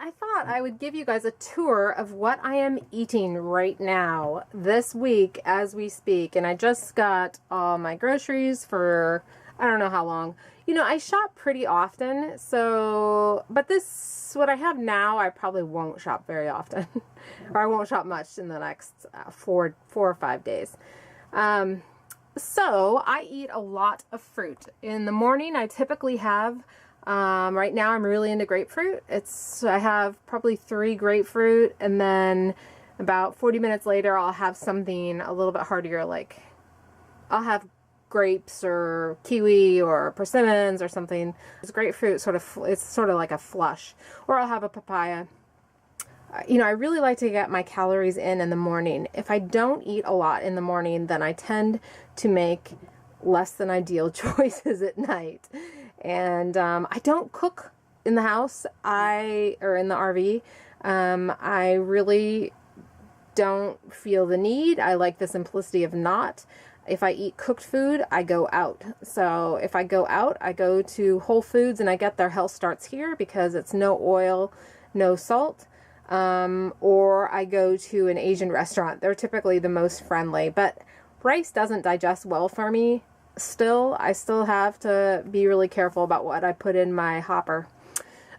I thought I would give you guys a tour of what I am eating right now this week as we speak. And I just got all my groceries for I don't know how long. You know, I shop pretty often, so, but this, what I have now, I probably won't shop very often. Or I won't shop much in the next 4 or 5 days. So I eat a lot of fruit. In the morning, I typically have, right now I'm really into grapefruit. I have probably 3 grapefruit, and then about 40 minutes later, I'll have something a little bit heartier, like I'll have grapes or kiwi or persimmons or something. It's grapefruit, it's sort of like a flush. Or I'll have a papaya. You know, I really like to get my calories in the morning. If I don't eat a lot in the morning, then I tend to make less than ideal choices at night. And I don't cook in the house, or in the RV. I really don't feel the need. I like the simplicity of not. If I eat cooked food, I go out. So if I go out, I go to Whole Foods and I get their Health Starts Here because it's no oil, no salt. Or I go to an Asian restaurant. They're typically the most friendly, but rice doesn't digest well for me. I still have to be really careful about what I put in my hopper.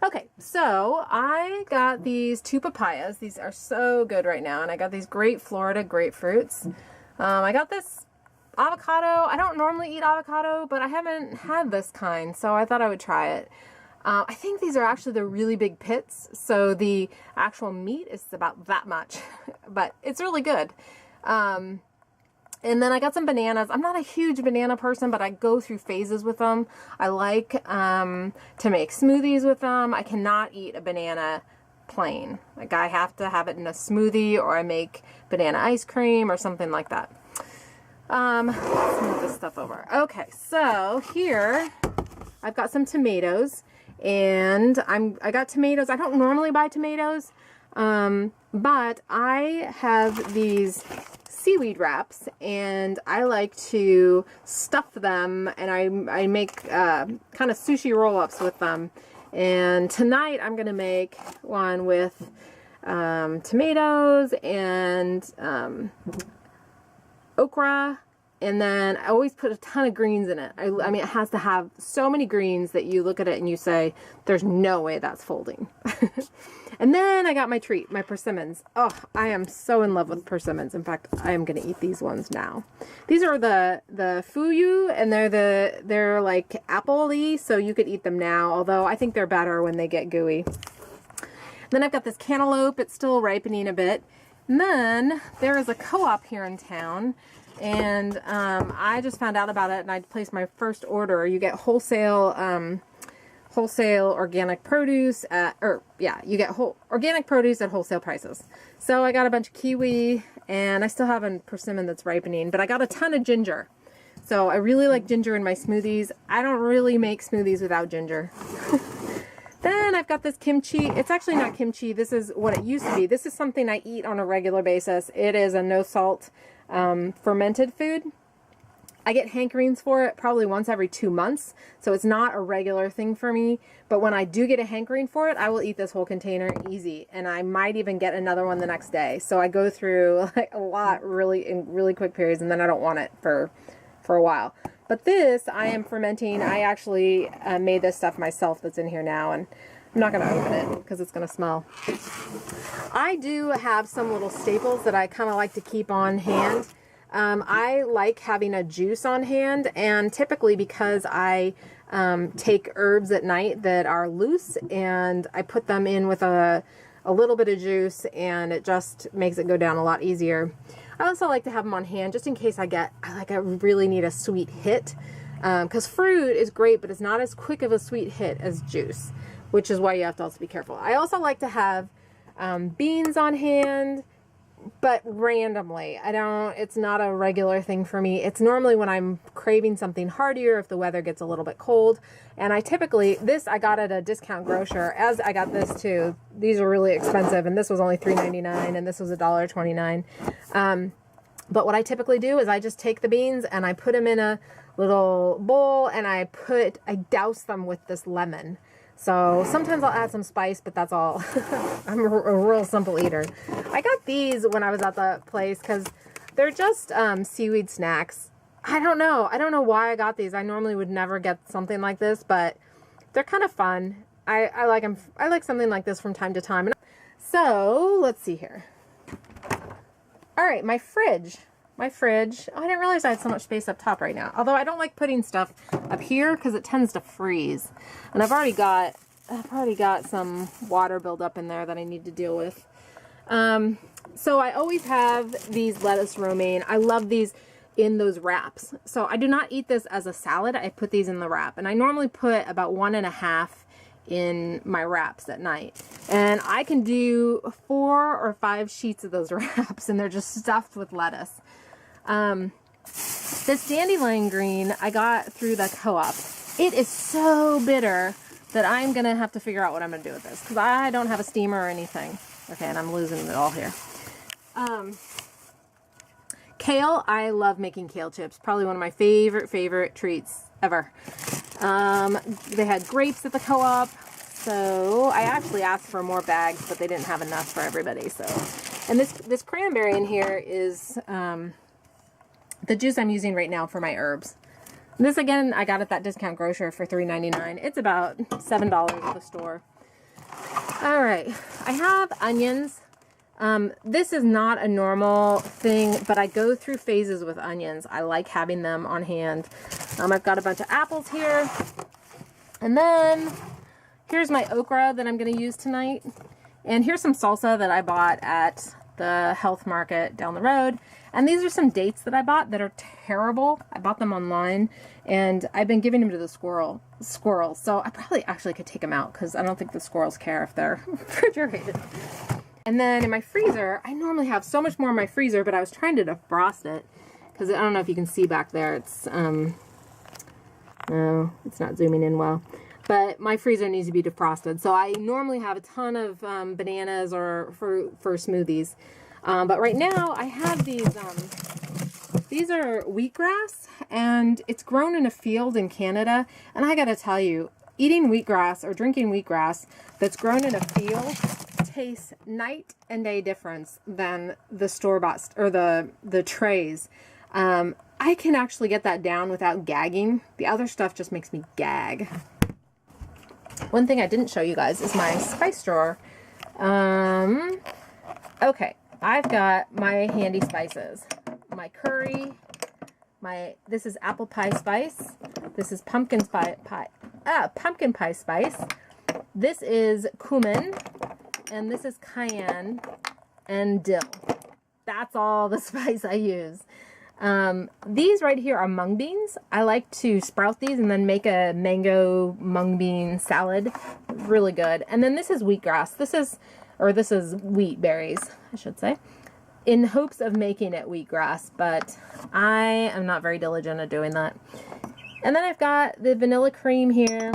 Okay, so I got these 2 papayas. These are so good right now. And I got these great Florida grapefruits. I got this avocado. I don't normally eat avocado, but I haven't had this kind, so I thought I would try it. I think these are actually the really big pits, so the actual meat is about that much, but it's really good. And then I got some bananas. I'm not a huge banana person, but I go through phases with them. I like to make smoothies with them. I cannot eat a banana plain. Like, I have to have it in a smoothie, or I make banana ice cream or something like that. Let's move this stuff over. Okay, so here I've got some tomatoes, and I got tomatoes. I don't normally buy tomatoes, but I have these seaweed wraps, and I like to stuff them, and I make kind of sushi roll-ups with them. And tonight I'm going to make one with tomatoes and okra, and then I always put a ton of greens in it. I mean, it has to have so many greens that you look at it and you say, there's no way that's folding. And then I got my treat, my persimmons. Oh, I am so in love with persimmons. In fact, I am going to eat these ones now. These are the fuyu, and they're like apple-y, so you could eat them now, although I think they're better when they get gooey. Then I've got this cantaloupe. It's still ripening a bit. And then there is a co-op here in town, and I just found out about it, and I placed my first order. You get wholesale organic produce you get organic produce at wholesale prices. So I got a bunch of kiwi, and I still have a persimmon that's ripening, but I got a ton of ginger. So I really like ginger in my smoothies. I don't really make smoothies without ginger. Then I've got this kimchi. It's actually not kimchi. This is what it used to be. This is something I eat on a regular basis. It is a no-salt fermented food. I get hankerings for it probably once every 2 months, so it's not a regular thing for me. But when I do get a hankering for it, I will eat this whole container easy, and I might even get another one the next day. So I go through like a lot in really quick periods, and then I don't want it for a while. But this, I am fermenting. I actually made this stuff myself that's in here now, and I'm not going to open it because it's going to smell. I do have some little staples that I kind of like to keep on hand. I like having a juice on hand, and typically because I take herbs at night that are loose, and I put them in with a little bit of juice, and it just makes it go down a lot easier. I also like to have them on hand just in case I really need a sweet hit, because fruit is great, but it's not as quick of a sweet hit as juice, which is why you have to also be careful. I also like to have beans on hand, but randomly. It's not a regular thing for me. It's normally when I'm craving something heartier, if the weather gets a little bit cold. And I got at a discount grocer, as I got this too. These are really expensive, and this was only $3.99, and this was $1.29. But what I typically do is I just take the beans and I put them in a little bowl, and I douse them with this lemon. So sometimes I'll add some spice, but that's all. I'm a real simple eater. I got these when I was at the place because they're just seaweed snacks. I don't know why I got these. I normally would never get something like this, but they're kind of fun. I like them. I like something like this from time to time. So let's see here. All right, my fridge. Oh, I didn't realize I had so much space up top right now. Although I don't like putting stuff up here because it tends to freeze. And I've already got some water buildup in there that I need to deal with. So I always have these lettuce romaine. I love these in those wraps. So I do not eat this as a salad. I put these in the wrap. And I normally put about 1.5 in my wraps at night. And I can do 4 or 5 sheets of those wraps, and they're just stuffed with lettuce. This dandelion green I got through the co-op. It is so bitter that I'm gonna have to figure out what I'm gonna do with this because I don't have a steamer or anything. Okay, and I'm losing it all here. Kale, I love making kale chips. Probably one of my favorite treats ever. They had grapes at the co-op, so I actually asked for more bags, but they didn't have enough for everybody. So, and this cranberry in here is the juice I'm using right now for my herbs. This again, I got at that discount grocer for $3.99. It's about $7 at the store. All right, I have onions. This is not a normal thing, but I go through phases with onions. I like having them on hand. I've got a bunch of apples here. And then here's my okra that I'm going to use tonight. And here's some salsa that I bought at the health market down the road. And these are some dates that I bought that are terrible. I bought them online and I've been giving them to the squirrels. So I probably actually could take them out because I don't think the squirrels care if they're refrigerated. And then in my freezer, I normally have so much more in my freezer, but I was trying to defrost it because I don't know if you can see back there. It's, no, it's not zooming in well. But my freezer needs to be defrosted. So I normally have a ton of bananas or fruit for smoothies. But right now I have these are wheatgrass, and it's grown in a field in Canada. And I gotta tell you, eating wheatgrass or drinking wheatgrass that's grown in a field tastes night and day difference than the store-bought or the trays. I can actually get that down without gagging. The other stuff just makes me gag. One thing I didn't show you guys is my spice drawer. Okay, I've got my handy spices. My curry, this is apple pie spice. This is pumpkin pie spice. This is cumin, and this is cayenne and dill. That's all the spice I use. These right here are mung beans. I like to sprout these and then make a mango mung bean salad. Really good. And then this is wheatgrass. This is wheat berries, I should say, in hopes of making it wheatgrass, but I am not very diligent at doing that. And then I've got the vanilla cream here,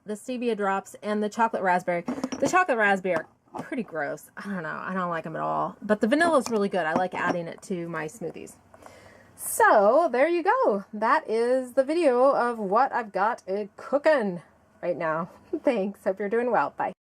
the stevia drops, and the chocolate raspberry. The chocolate raspberry are pretty gross. I don't know. I don't like them at all. But the vanilla is really good. I like adding it to my smoothies. So there you go. That is the video of what I've got cooking right now. Thanks. Hope you're doing well. Bye.